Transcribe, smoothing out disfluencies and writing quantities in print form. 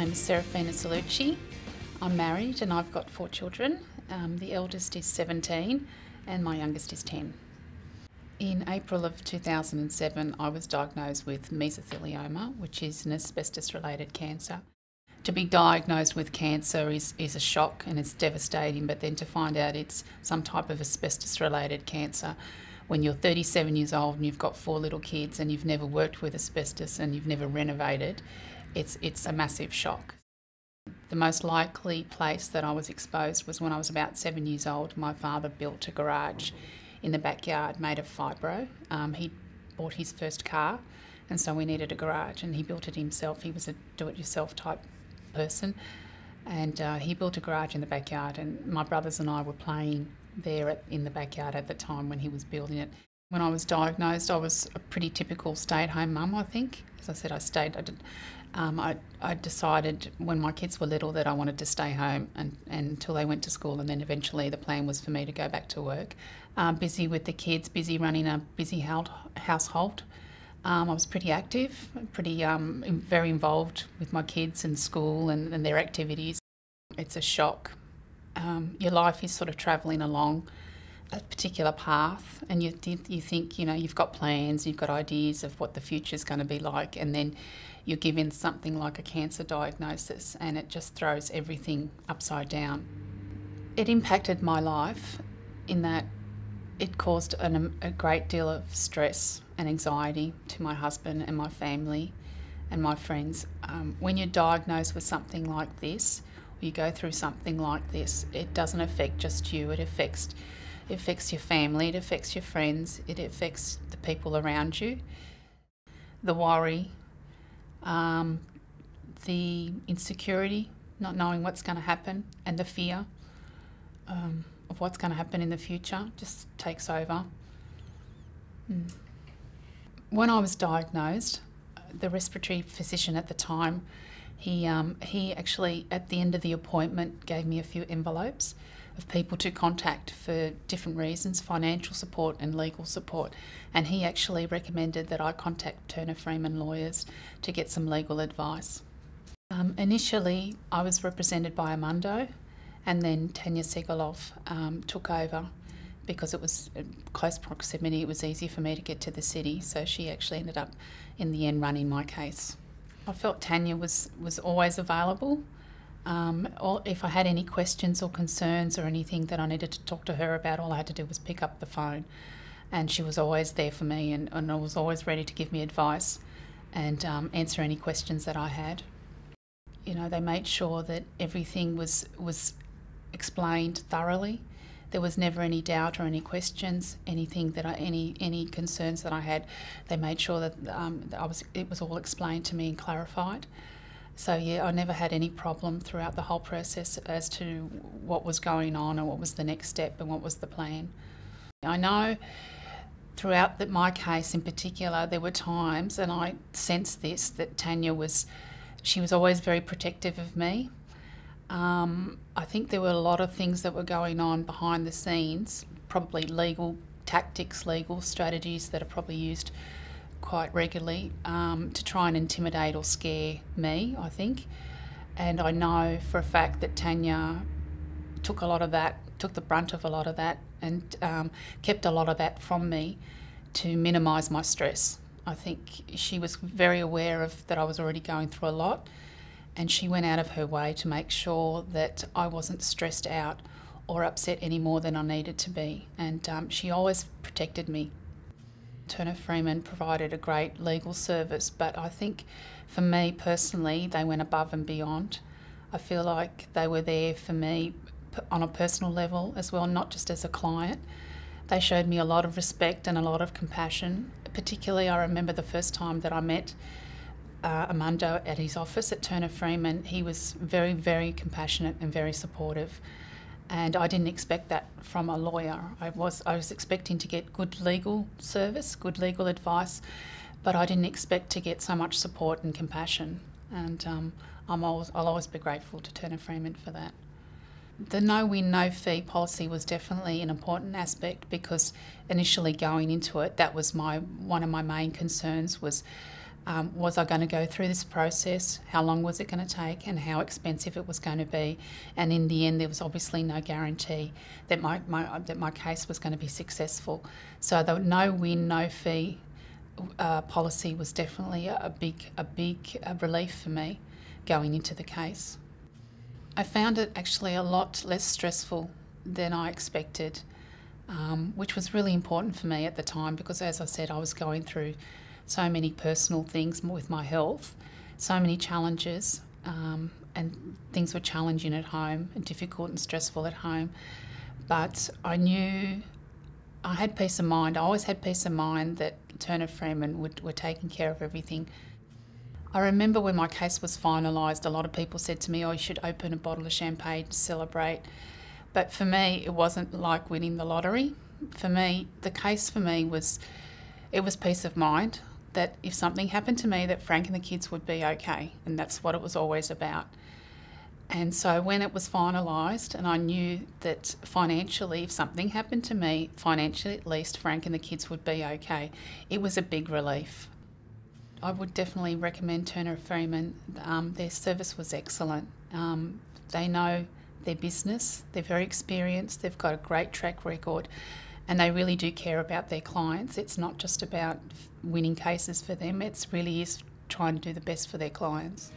name is Serafina Salucci. I'm married and I've got 4 children. The eldest is 17 and my youngest is 10. In April of 2007, I was diagnosed with mesothelioma, which is an asbestos-related cancer. To be diagnosed with cancer is a shock and it's devastating, but then to find out it's some type of asbestos-related cancer when you're 37 years old and you've got 4 little kids and you've never worked with asbestos and you've never renovated, it's a massive shock. The most likely place that I was exposed was when I was about 7 years old. My father built a garage in the backyard made of fibro. He bought his first car and so we needed a garage, and he built it himself. He was a do-it-yourself type person, and he built a garage in the backyard, and my brothers and I were playing there in the backyard at the time when he was building it. When I was diagnosed, I was a pretty typical stay-at-home mum, I think. As I said, I decided when my kids were little that I wanted to stay home and until they went to school, and then eventually the plan was for me to go back to work. Busy with the kids, busy running a busy household. I was pretty active, very involved with my kids and school and their activities. It's a shock. Your life is sort of travelling along a particular path, and you think, you know, you've got plans, you've got ideas of what the future's going to be like, and then you're given something like a cancer diagnosis and it just throws everything upside down. It impacted my life in that it caused a great deal of stress and anxiety to my husband and my family and my friends. When you're diagnosed with something like this, or you go through something like this, it doesn't affect just you, it affects your family, it affects your friends, it affects the people around you. The worry, the insecurity, not knowing what's going to happen, and the fear of what's going to happen in the future just takes over. When I was diagnosed, the respiratory physician at the time, he actually at the end of the appointment gave me a few envelopes of people to contact for different reasons, financial support and legal support, and he actually recommended that I contact Turner Freeman lawyers to get some legal advice. Initially I was represented by Armando, and then Tanya Segalov took over because it was in close proximity. It was easy for me to get to the city, so she actually ended up in the end running my case. I felt Tanya was always available. Or if I had any questions or concerns or anything that I needed to talk to her about, all I had to do was pick up the phone, and she was always there for me, and I was always ready to give me advice and answer any questions that I had. You know, they made sure that everything was explained thoroughly. There was never any doubt or any questions, anything that any concerns that I had. They made sure that it was all explained to me and clarified. So yeah, I never had any problem throughout the whole process as to what was going on and what was the next step and what was the plan. I know throughout my case in particular, there were times, and I sensed this, that Tanya was always very protective of me. I think there were a lot of things that were going on behind the scenes, probably legal tactics, legal strategies that are probably used quite regularly to try and intimidate or scare me, I think. And I know for a fact that Tanya took the brunt of a lot of that, and kept a lot of that from me to minimise my stress. I think she was very aware of that I was already going through a lot, and she went out of her way to make sure that I wasn't stressed out or upset any more than I needed to be, and she always protected me. Turner Freeman provided a great legal service, but I think for me personally, they went above and beyond. I feel like they were there for me on a personal level as well, not just as a client. They showed me a lot of respect and a lot of compassion. Particularly, I remember the first time that I met Armando at his office at Turner Freeman. He was very, very compassionate and very supportive. And I didn't expect that from a lawyer. I was expecting to get good legal service, good legal advice, but I didn't expect to get so much support and compassion. And I'll always be grateful to Turner Freeman for that. The no-win, no-fee policy was definitely an important aspect, because initially going into it, that was one of my main concerns was Was I going to go through this process? How long was it going to take, and how expensive it was going to be? And in the end, there was obviously no guarantee that my case was going to be successful. So the no win, no fee policy was definitely a big relief for me going into the case. I found it actually a lot less stressful than I expected, which was really important for me at the time because, as I said, I was going through so many personal things with my health, so many challenges, and things were challenging at home and difficult and stressful at home. But I knew I had peace of mind. I always had peace of mind that Turner Freeman were taking care of everything. I remember when my case was finalised, a lot of people said to me, "Oh, you should open a bottle of champagne to celebrate." But for me, it wasn't like winning the lottery. For me, the case for me was peace of mind, that if something happened to me, that Frank and the kids would be okay, and that's what it was always about. And so when it was finalised, and I knew that financially, if something happened to me, financially at least, Frank and the kids would be okay, it was a big relief. I would definitely recommend Turner Freeman. Their service was excellent. They know their business, they're very experienced, they've got a great track record, and they really do care about their clients. It's not just about winning cases for them, it really is trying to do the best for their clients.